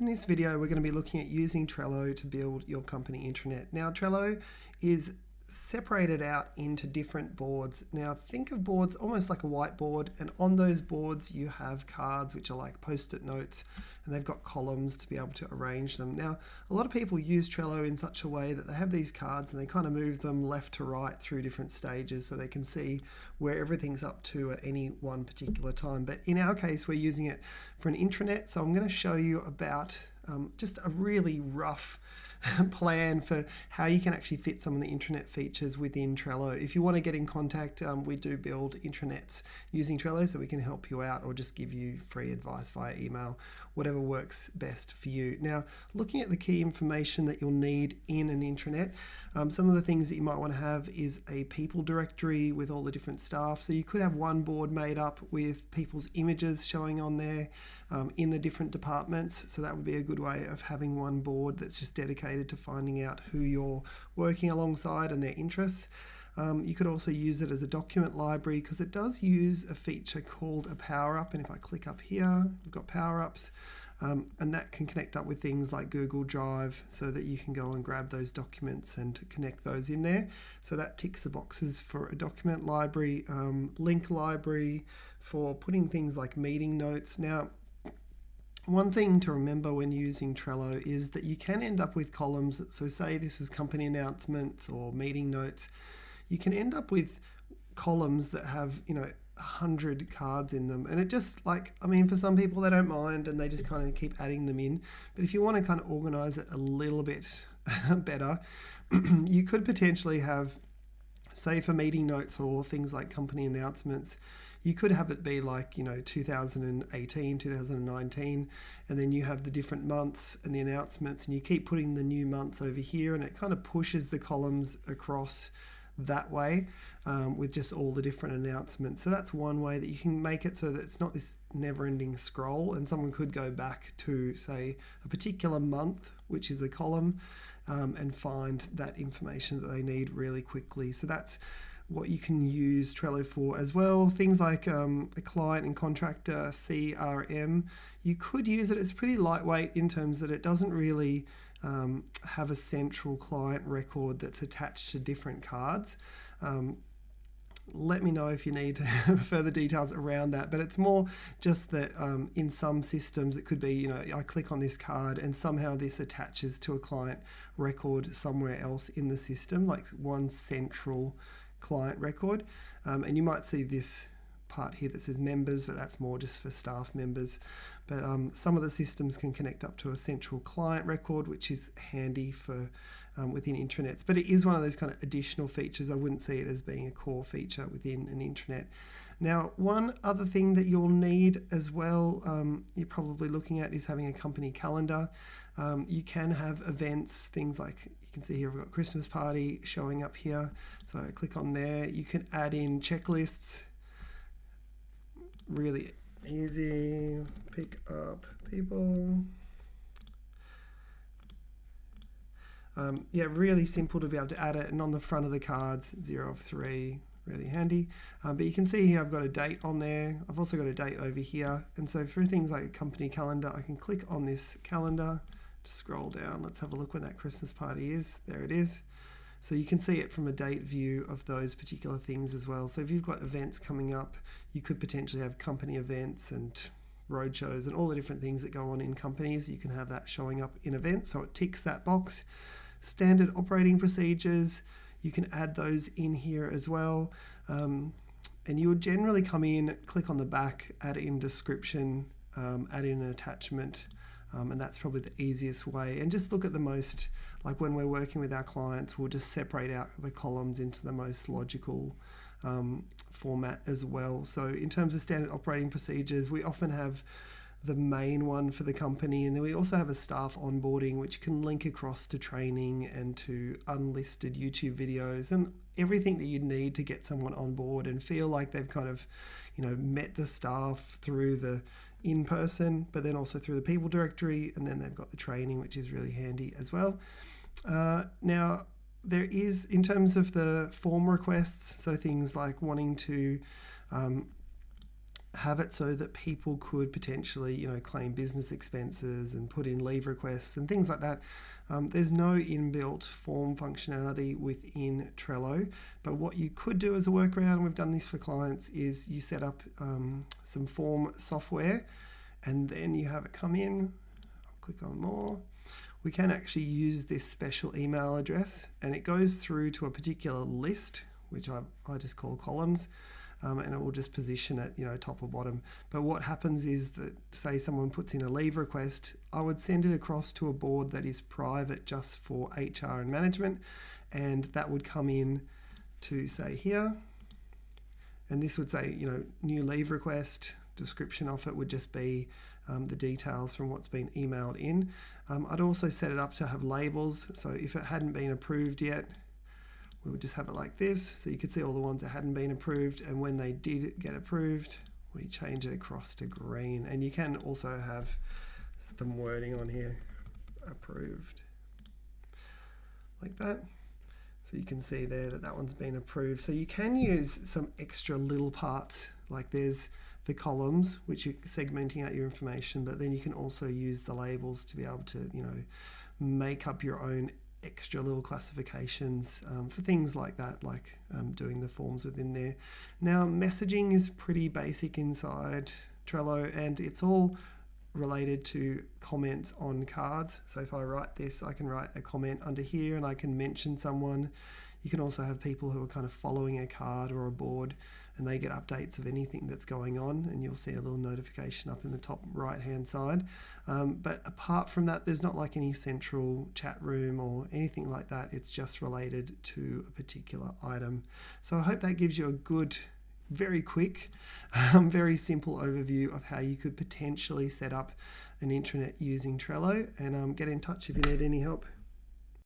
In this video, we're going to be looking at using Trello to build your company intranet. Now, Trello is separated out into different boards. Now, think of boards almost like a whiteboard, and on those boards you have cards which are like post-it notes, and they've got columns to be able to arrange them. Now, a lot of people use Trello in such a way that they have these cards and they kind of move them left to right through different stages so they can see where everything's up to at any one particular time. But in our case, we're using it for an intranet, so I'm going to show you about just a really rough plan for how you can actually fit some of the intranet features within Trello. If you want to get in contact, we do build intranets using Trello, so we can help you out or just give you free advice via email, whatever works best for you. Now, looking at the key information that you'll need in an intranet, some of the things that you might want to have is a people directory with all the different staff. So you could have one board made up with people's images showing on there in the different departments. So that would be a good way of having one board that's just dedicated to finding out who you're working alongside and their interests. You could also use it as a document library because it does use a feature called a power-up. And if I click up here, we've got power-ups. And that can connect up with things like Google Drive so that you can go and grab those documents and connect those in there. So that ticks the boxes for a document library, link library for putting things like meeting notes. Now, one thing to remember when using Trello is that you can end up with columns. So say this was company announcements or meeting notes. You can end up with columns that have, 100 cards in them, and it just for some people they don't mind and they just kind of keep adding them in. But if you want to kind of organize it a little bit better, you could potentially have, say for meeting notes or things like company announcements, you could have it be like 2018, 2019, and then you have the different months and the announcements, and you keep putting the new months over here, and it kind of pushes the columns across that way with just all the different announcements. So that's one way that you can make it so that it's not this never-ending scroll, and someone could go back to, say, a particular month, which is a column, and find that information that they need really quickly. So that's what you can use Trello for as well. Things like a client and contractor CRM, you could use it. It's pretty lightweight in terms that it doesn't really have a central client record that's attached to different cards. Let me know if you need further details around that, but it's more just that in some systems it could be, I click on this card and somehow this attaches to a client record somewhere else in the system, like one central client record. And you might see this part here that says members, but that's more just for staff members. But some of the systems can connect up to a central client record, which is handy for within intranets. But it is one of those kind of additional features. I wouldn't see it as being a core feature within an intranet. Now, one other thing that you'll need as well, you're probably looking at, is having a company calendar. You can have events, things like, you can see here we've got Christmas party showing up here. So I click on there. You can add in checklists. Really easy, pick up people. Really simple to be able to add it, and on the front of the cards, 0 of 3, really handy. But you can see here I've got a date on there. I've also got a date over here, and so for things like a company calendar, I can click on this calendar, just scroll down. Let's have a look when that Christmas party is. There it is. So you can see it from a date view of those particular things as well. So if you've got events coming up, you could potentially have company events and roadshows and all the different things that go on in companies. You can have that showing up in events, so it ticks that box. Standard operating procedures, you can add those in here as well. And you would generally come in, click on the back, add in description, add in an attachment, and that's probably the easiest way. And just look at the most, like when we're working with our clients, we'll just separate out the columns into the most logical format as well. So in terms of standard operating procedures, we often have the main one for the company, and then we also have a staff onboarding which can link across to training and to unlisted YouTube videos and everything that you'd need to get someone on board and feel like they've kind of met the staff through the in-person, but then also through the people directory, and then they've got the training, which is really handy as well. Now, there is, in terms of the form requests, so things like wanting to have it so that people could potentially, claim business expenses and put in leave requests and things like that. There's no inbuilt form functionality within Trello, but what you could do as a workaround, we've done this for clients, is you set up some form software and then you have it come in. I'll click on more. We can actually use this special email address and it goes through to a particular list, which I just call columns. And it will just position it, top or bottom. But what happens is that, say someone puts in a leave request, I would send it across to a board that is private just for HR and management, and that would come in to say here, and this would say, new leave request. Description of it would just be the details from what's been emailed in. I'd also set it up to have labels, so if it hadn't been approved yet, we would just have it like this, so you could see all the ones that hadn't been approved, and when they did get approved, we change it across to green. And you can also have some wording on here, approved, like that. So you can see there that one's been approved. So you can use some extra little parts, like there's the columns, which you're segmenting out your information, but then you can also use the labels to be able to, make up your own extra little classifications for things like that, like doing the forms within there. Now, messaging is pretty basic inside Trello, and it's all related to comments on cards. So if I write this, I can write a comment under here and I can mention someone. You can also have people who are kind of following a card or a board and they get updates of anything that's going on, and you'll see a little notification up in the top right hand side. But apart from that, there's not like any central chat room or anything like that. It's just related to a particular item. So I hope that gives you a good, very quick, very simple overview of how you could potentially set up an intranet using Trello, and get in touch if you need any help.